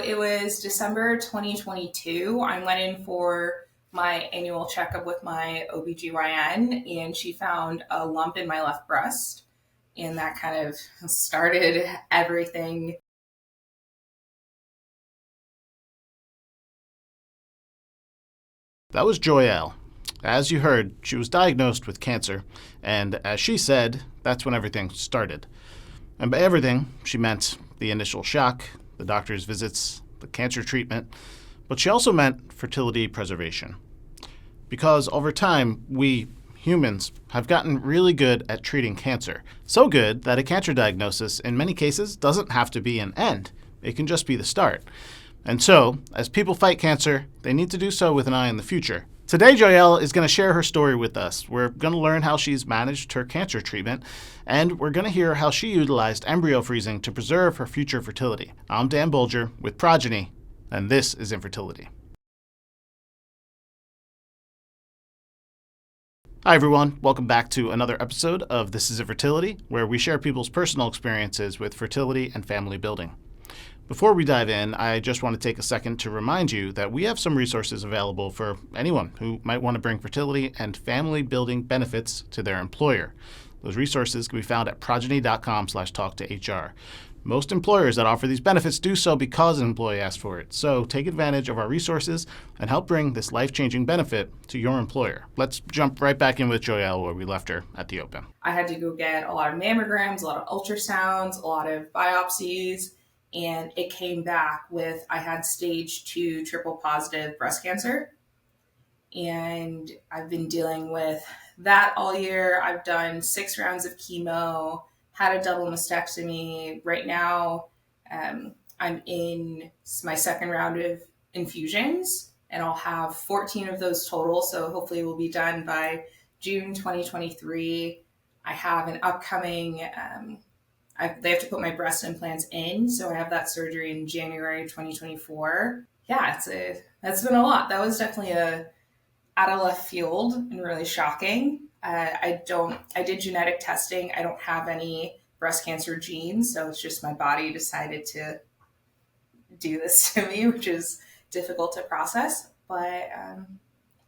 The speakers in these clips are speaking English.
it was December 2022. I went in for my annual checkup with my OBGYN, and she found a lump in my left breast. And that kind of started everything. That was Joyelle. As you heard, she was diagnosed with cancer, and as she said, that's when everything started. And by everything, she meant the initial shock, the doctor's visits, the cancer treatment, but she also meant fertility preservation. Because over time, we humans have gotten really good at treating cancer. So good that a cancer diagnosis, in many cases, doesn't have to be an end. It can just be the start. And so, as people fight cancer, they need to do so with an eye on the future. Today, Joyelle is going to share her story with us. We're going to learn how she's managed her cancer treatment, and we're going to hear how she utilized embryo freezing to preserve her future fertility. I'm Dan Bolger with Progyny, and this is Infertility. Hi, everyone. Welcome back to another episode of This is Infertility, where we share people's personal experiences with fertility and family building. Before we dive in, I just want to take a second to remind you that we have some resources available for anyone who might want to bring fertility and family building benefits to their employer. Those resources can be found at progyny.com/talk-to-HR. Most employers that offer these benefits do so because an employee asked for it. So take advantage of our resources and help bring this life-changing benefit to your employer. Let's jump right back in with Joyelle where we left her at the open. I had to go get a lot of mammograms, a lot of ultrasounds, a lot of biopsies, and it came back with I had stage 2 triple positive breast cancer. And I've been dealing with that all year. I've done 6 rounds of chemo, had a double mastectomy. Right now, I'm in my second round of infusions, and I'll have 14 of those total. So hopefully we'll be done by June 2023. I have an upcoming, they have to put my breast implants in. So I have that surgery in January 2024. Yeah, that's been a lot. That was definitely out of left field and really shocking. I did genetic testing. I don't have any breast cancer genes, so it's just my body decided to do this to me, which is difficult to process, but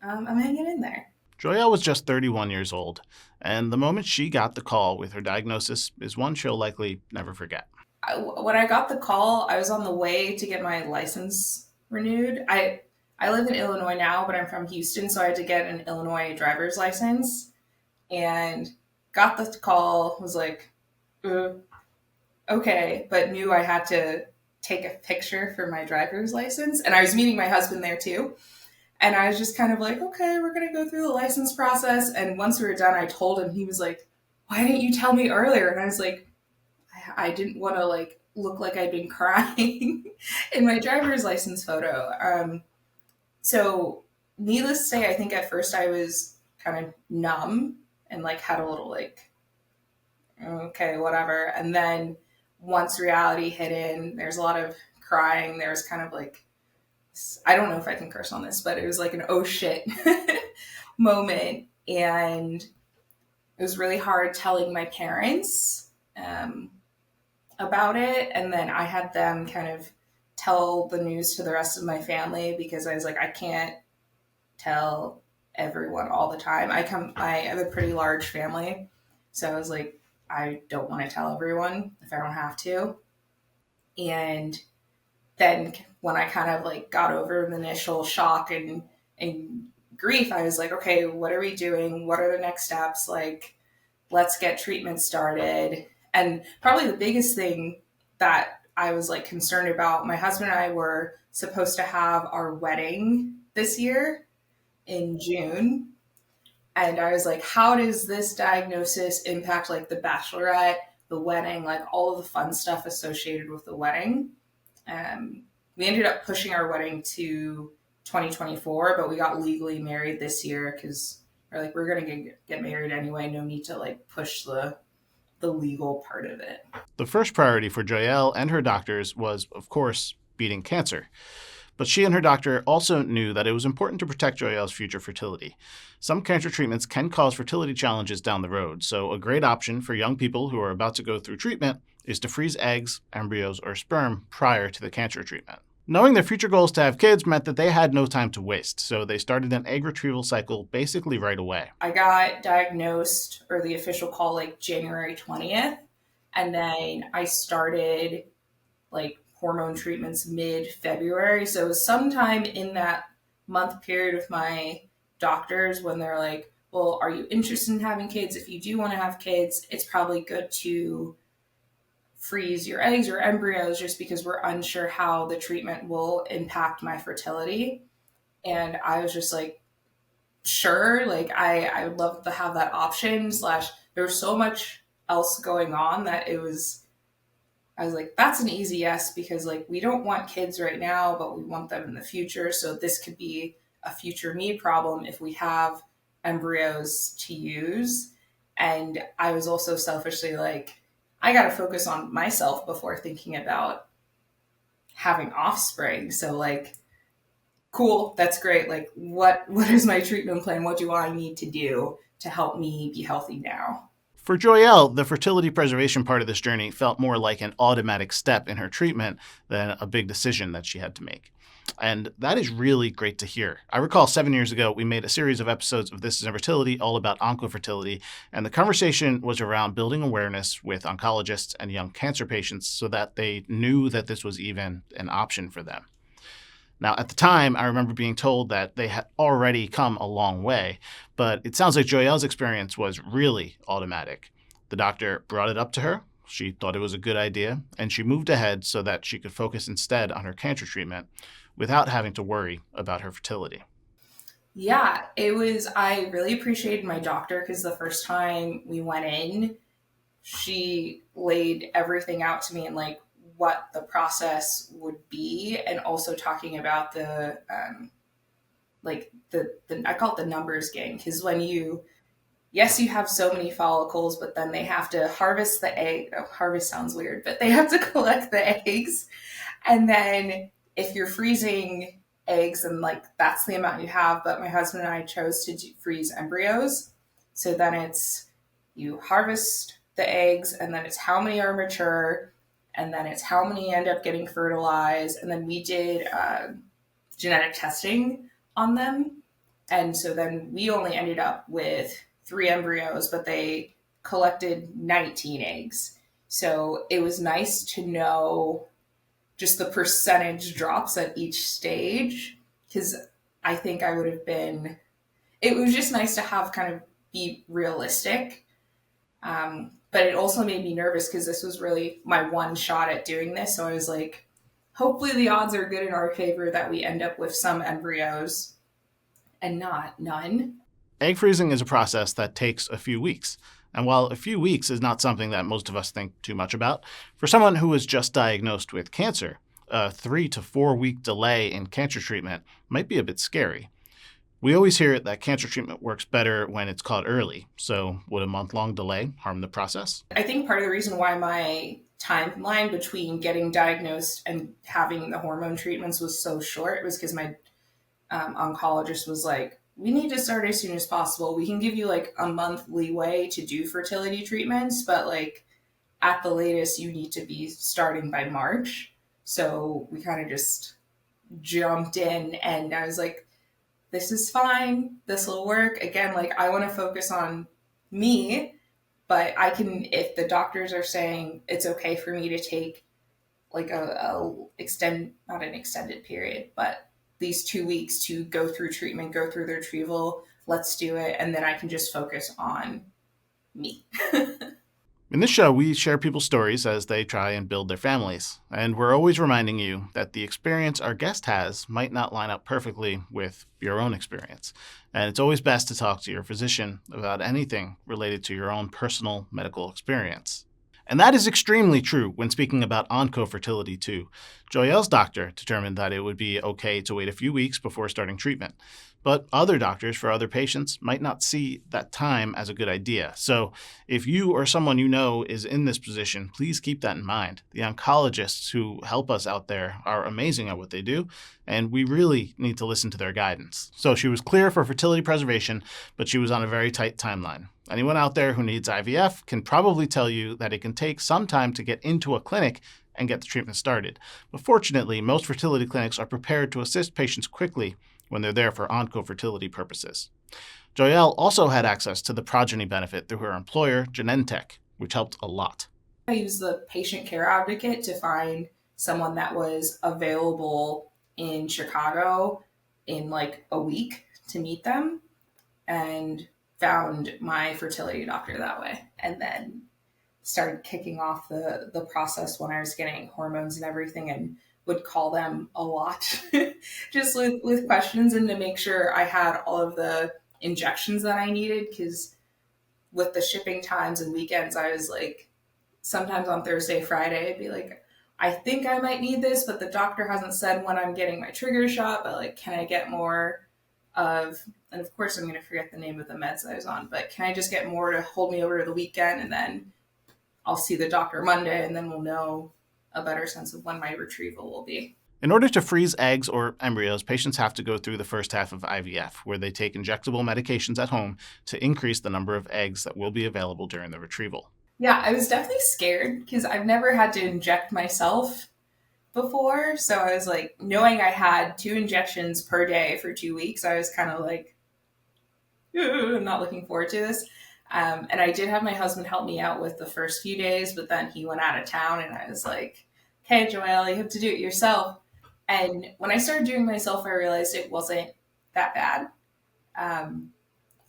I'm hanging in there. Joyelle was just 31 years old, and the moment she got the call with her diagnosis is one she'll likely never forget. When I got the call, I was on the way to get my license renewed. I live in Illinois now, but I'm from Houston, so I had to get an Illinois driver's license. And got the call, was like, okay, but knew I had to take a picture for my driver's license. And I was meeting my husband there too. And I was just kind of like, okay, we're going to go through the license process. And once we were done, I told him. He was like, why didn't you tell me earlier? And I was like, I didn't want to look like I'd been crying in my driver's license photo. So needless to say, I think at first I was kind of numb and had a little okay, whatever. And then once reality hit in, there's a lot of crying. There's kind of I don't know if I can curse on this, but it was like an oh shit moment. And it was really hard telling my parents about it. And then I had them kind of tell the news to the rest of my family because I was like, I can't tell everyone all the time. I have a pretty large family. So I was like, I don't want to tell everyone if I don't have to. And then when I kind of got over the initial shock and grief, I was like, okay, what are we doing? What are the next steps? Let's get treatment started. And probably the biggest thing that I was concerned about, my husband and I were supposed to have our wedding this year in June. And I was like, how does this diagnosis impact the bachelorette, the wedding, all of the fun stuff associated with the wedding? We ended up pushing our wedding to 2024, but we got legally married this year because we're going to get married anyway. No need to push the legal part of it. The first priority for Joyelle and her doctors was, of course, beating cancer. But she and her doctor also knew that it was important to protect Joyelle's future fertility. Some cancer treatments can cause fertility challenges down the road, so a great option for young people who are about to go through treatment is to freeze eggs, embryos, or sperm prior to the cancer treatment. Knowing their future goals to have kids meant that they had no time to waste, so they started an egg retrieval cycle basically right away. I got diagnosed, or the official call, like January 20th. And then I started like hormone treatments mid-February. So it was sometime in that month period with my doctors when they're like, well, are you interested in having kids? If you do want to have kids, it's probably good to freeze your eggs or embryos just because we're unsure how the treatment will impact my fertility. And I was just like, sure, like I would love to have that option. Slash, there was so much else going on that I was like, that's an easy yes, because like we don't want kids right now, but we want them in the future. So this could be a future me problem if we have embryos to use. And I was also selfishly like, I got to focus on myself before thinking about having offspring. So like, cool, that's great. Like, what is my treatment plan? What do I need to do to help me be healthy now? For Joyelle, the fertility preservation part of this journey felt more like an automatic step in her treatment than a big decision that she had to make. And that is really great to hear. I recall 7 years ago, we made a series of episodes of This is Infertility all about oncofertility, and the conversation was around building awareness with oncologists and young cancer patients so that they knew that this was even an option for them. Now, at the time, I remember being told that they had already come a long way, but it sounds like Joyelle's experience was really automatic. The doctor brought it up to her, she thought it was a good idea, and she moved ahead so that she could focus instead on her cancer treatment without having to worry about her fertility. Yeah, I really appreciated my doctor because the first time we went in, she laid everything out to me and like what the process would be, and also talking about the I call it the numbers game, because when you have so many follicles, but then they have to harvest the egg. Oh, harvest sounds weird, but they have to collect the eggs, and then if you're freezing eggs, and like that's the amount you have. But my husband and I chose to freeze embryos, so then it's you harvest the eggs, and then it's how many are mature, and then it's how many end up getting fertilized. And then we did genetic testing on them. And so then we only ended up with 3 embryos, but they collected 19 eggs. So it was nice to know just the percentage drops at each stage, because I think I would have been, it was just nice to have kind of be realistic. But it also made me nervous because this was really my one shot at doing this. So I was like, hopefully the odds are good in our favor that we end up with some embryos and not none. Egg freezing is a process that takes a few weeks. And while a few weeks is not something that most of us think too much about, for someone who was just diagnosed with cancer, a 3 to 4 week delay in cancer treatment might be a bit scary. We always hear that cancer treatment works better when it's caught early. So would a month-long delay harm the process? I think part of the reason why my timeline between getting diagnosed and having the hormone treatments was so short was because my oncologist was like, we need to start as soon as possible. We can give you like a month leeway to do fertility treatments, but like at the latest, you need to be starting by March. So we kind of just jumped in, and I was like, this is fine. This will work. Again, like I want to focus on me, but I can, if the doctors are saying it's okay for me to take like not an extended period, but these 2 weeks to go through treatment, go through the retrieval, let's do it. And then I can just focus on me. In this show, we share people's stories as they try and build their families. And we're always reminding you that the experience our guest has might not line up perfectly with your own experience. And it's always best to talk to your physician about anything related to your own personal medical experience. And that is extremely true when speaking about oncofertility too. Joyelle's doctor determined that it would be okay to wait a few weeks before starting treatment. But other doctors for other patients might not see that time as a good idea. So if you or someone you know is in this position, please keep that in mind. The oncologists who help us out there are amazing at what they do, and we really need to listen to their guidance. So she was clear for fertility preservation, but she was on a very tight timeline. Anyone out there who needs IVF can probably tell you that it can take some time to get into a clinic and get the treatment started. But fortunately, most fertility clinics are prepared to assist patients quickly when they're there for onco-fertility purposes. Joyelle also had access to the Progyny benefit through her employer, Genentech, which helped a lot. I used the patient care advocate to find someone that was available in Chicago in like a week to meet them, and found my fertility doctor that way. And then started kicking off the process when I was getting hormones and everything, and would call them a lot just with questions and to make sure I had all of the injections that I needed. Because with the shipping times and weekends, I was like, sometimes on Thursday, Friday, I'd be like, I think I might need this, but the doctor hasn't said when I'm getting my trigger shot, but like, can I get more of, and of course I'm going to forget the name of the meds I was on, but can I just get more to hold me over to the weekend, and then I'll see the doctor Monday, and then we'll know a better sense of when my retrieval will be. In order to freeze eggs or embryos, patients have to go through the first half of IVF, where they take injectable medications at home to increase the number of eggs that will be available during the retrieval. Yeah, I was definitely scared because I've never had to inject myself before. So I was like, knowing I had 2 injections per day for 2 weeks, I was kind of like, I'm not looking forward to this. And I did have my husband help me out with the first few days, but then he went out of town, and I was like, okay, Joyelle, you have to do it yourself. And when I started doing myself, I realized it wasn't that bad. Um,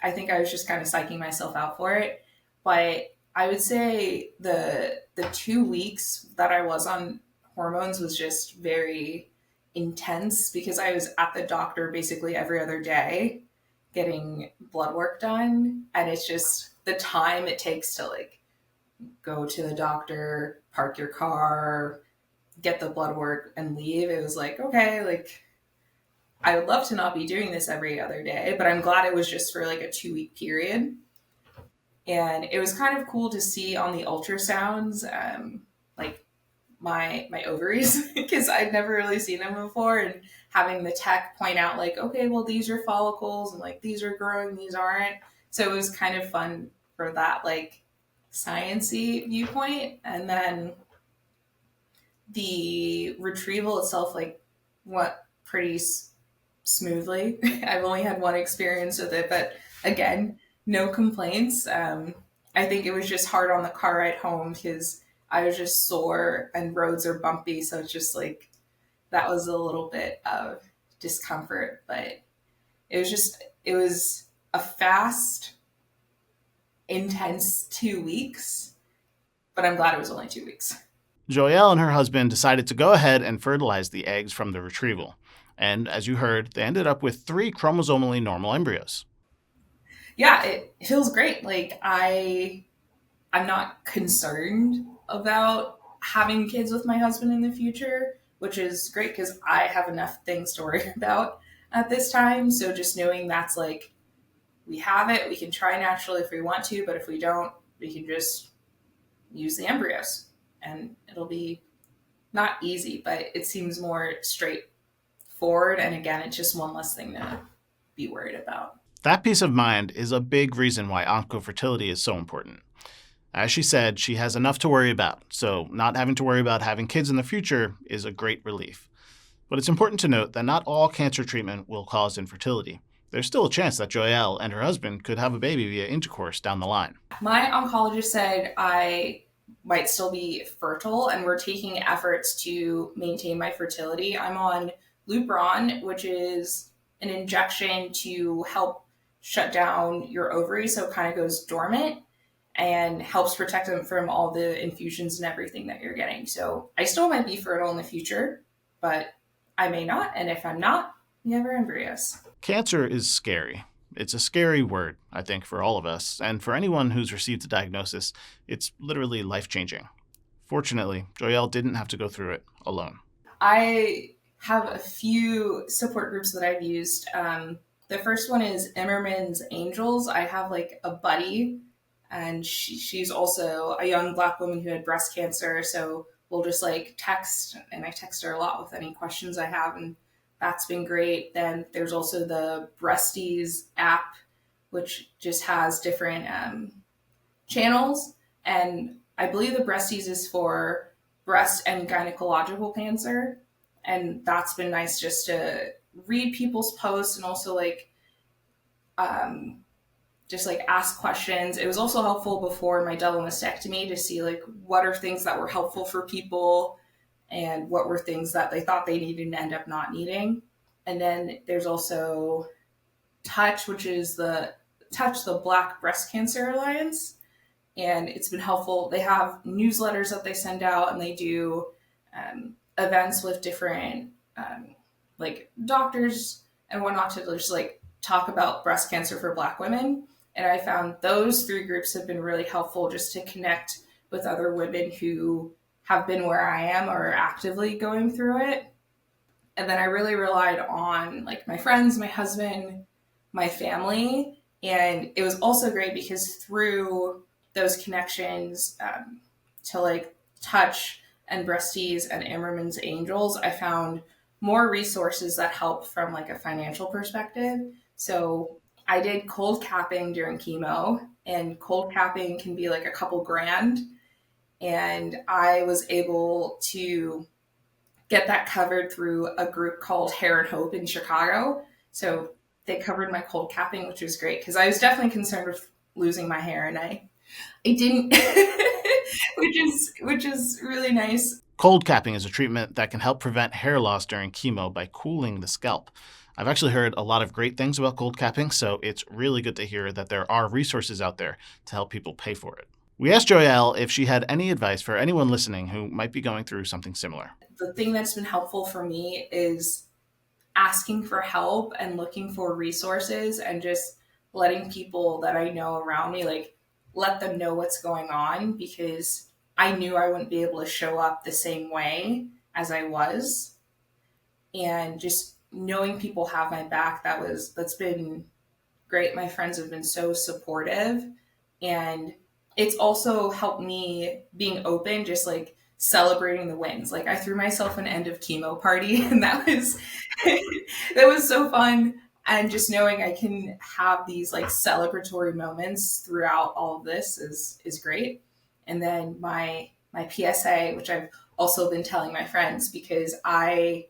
I think I was just kind of psyching myself out for it. But I would say the 2 weeks that I was on hormones was just very intense because I was at the doctor basically every other day getting blood work done, and it's just the time it takes to like go to the doctor, park your car, get the blood work and leave. It was like, okay, like I would love to not be doing this every other day, but I'm glad it was just for like a 2 week period. And it was kind of cool to see on the ultrasounds, like my ovaries, because I'd never really seen them before, and having the tech point out like, okay, well these are follicles, and like these are growing, these aren't. So it was kind of fun for that like science-y viewpoint. And then the retrieval itself like went pretty smoothly. I've only had one experience with it, but again, no complaints. I think it was just hard on the car ride home because I was just sore and roads are bumpy. So it's just like that was a little bit of discomfort, but it was a fast, intense 2 weeks, but I'm glad it was only 2 weeks. Joyelle and her husband decided to go ahead and fertilize the eggs from the retrieval. And as you heard, they ended up with 3 chromosomally normal embryos. Yeah, it feels great. Like I'm not concerned about having kids with my husband in the future, which is great because I have enough things to worry about at this time. So just knowing that's like we have it, we can try naturally if we want to, but if we don't, we can just use the embryos, and it'll be not easy, but it seems more straightforward. And again, it's just one less thing to be worried about. That peace of mind is a big reason why oncofertility is so important. As she said, she has enough to worry about, so not having to worry about having kids in the future is a great relief. But it's important to note that not all cancer treatment will cause infertility. There's still a chance that Joyelle and her husband could have a baby via intercourse down the line. My oncologist said I might still be fertile, and we're taking efforts to maintain my fertility. I'm on Lupron, which is an injection to help shut down your ovaries so it kind of goes dormant and helps protect them from all the infusions and everything that you're getting. So I still might be fertile in the future, but I may not. And if I'm not, we have our embryos. Cancer is scary. It's a scary word, I think, for all of us. And for anyone who's received a diagnosis, it's literally life-changing. Fortunately, Joyelle didn't have to go through it alone. I have a few support groups that I've used. The first one is Imerman's Angles. I have like a buddy, and she's also a young Black woman who had breast cancer. So we'll just like text, and I text her a lot with any questions I have, and that's been great. Then there's also the Breasties app, which just has different channels. And I believe the Breasties is for breast and gynecological cancer. And that's been nice just to read people's posts and also um, just ask questions. It was also helpful before my double mastectomy to see what are things that were helpful for people and what were things that they thought they needed and end up not needing. And then there's also Touch, which is the Black Breast Cancer Alliance. And it's been helpful. They have newsletters that they send out, and they do events with different doctors and whatnot to just talk about breast cancer for Black women. And I found those 3 groups have been really helpful just to connect with other women who have been where I am or are actively going through it. And then I really relied on my friends, my husband, my family. And it was also great because through those connections to Touch and Breasties and Imerman's Angels, I found more resources that help from a financial perspective. So I did cold capping during chemo, and cold capping can be a couple grand. And I was able to get that covered through a group called Hair and Hope in Chicago. So they covered my cold capping, which was great because I was definitely concerned with losing my hair, and I didn't, which is really nice. Cold capping is a treatment that can help prevent hair loss during chemo by cooling the scalp. I've actually heard a lot of great things about cold capping, so it's really good to hear that there are resources out there to help people pay for it. We asked Joyelle if she had any advice for anyone listening who might be going through something similar. The thing that's been helpful for me is asking for help and looking for resources and just letting people that I know around me, let them know what's going on, because I knew I wouldn't be able to show up the same way as I was. And just knowing people have my back, that's been great. My friends have been so supportive, and it's also helped me being open, just celebrating the wins. I threw myself an end of chemo party, and that was that was so fun. And just knowing I can have these celebratory moments throughout all of this is great. And then my PSA, which I've also been telling my friends, because I'm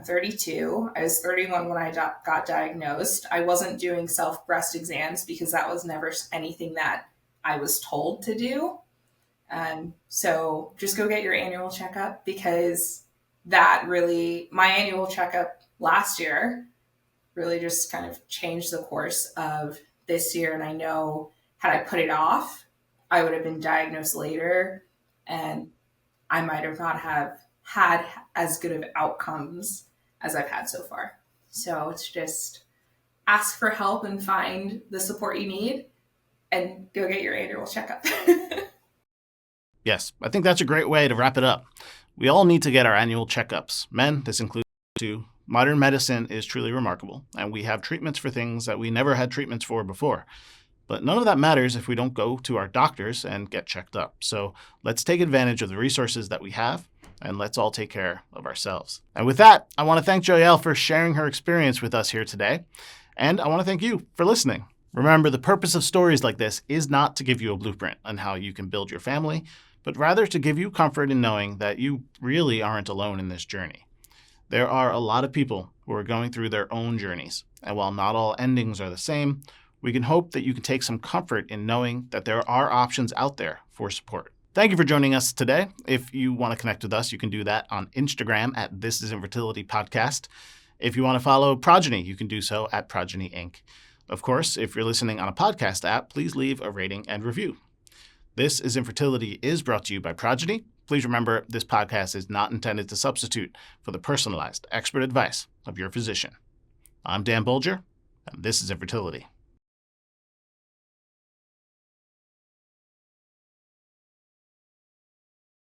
32. I was 31 when I got diagnosed. I wasn't doing self breast exams because that was never anything that I was told to do. So just go get your annual checkup, because my annual checkup last year really just kind of changed the course of this year. And I know had I put it off, I would have been diagnosed later, and I might have not have had as good of outcomes as I've had so far. So it's just ask for help and find the support you need and go get your annual checkup. Yes, I think that's a great way to wrap it up. We all need to get our annual checkups. Men, this includes you. Modern medicine is truly remarkable, and we have treatments for things that we never had treatments for before. But none of that matters if we don't go to our doctors and get checked up. So let's take advantage of the resources that we have, and let's all take care of ourselves. And with that, I want to thank Joyelle for sharing her experience with us here today. And I want to thank you for listening. Remember, the purpose of stories like this is not to give you a blueprint on how you can build your family, but rather to give you comfort in knowing that you really aren't alone in this journey. There are a lot of people who are going through their own journeys, and while not all endings are the same, we can hope that you can take some comfort in knowing that there are options out there for support. Thank you for joining us today. If you want to connect with us, you can do that on Instagram at This Is Infertility Podcast. If you want to follow Progyny, you can do so at Progyny Inc. Of course, if you're listening on a podcast app, please leave a rating and review. This Is Infertility is brought to you by Progyny. Please remember, this podcast is not intended to substitute for the personalized expert advice of your physician. I'm Dan Bolger, and this is Infertility.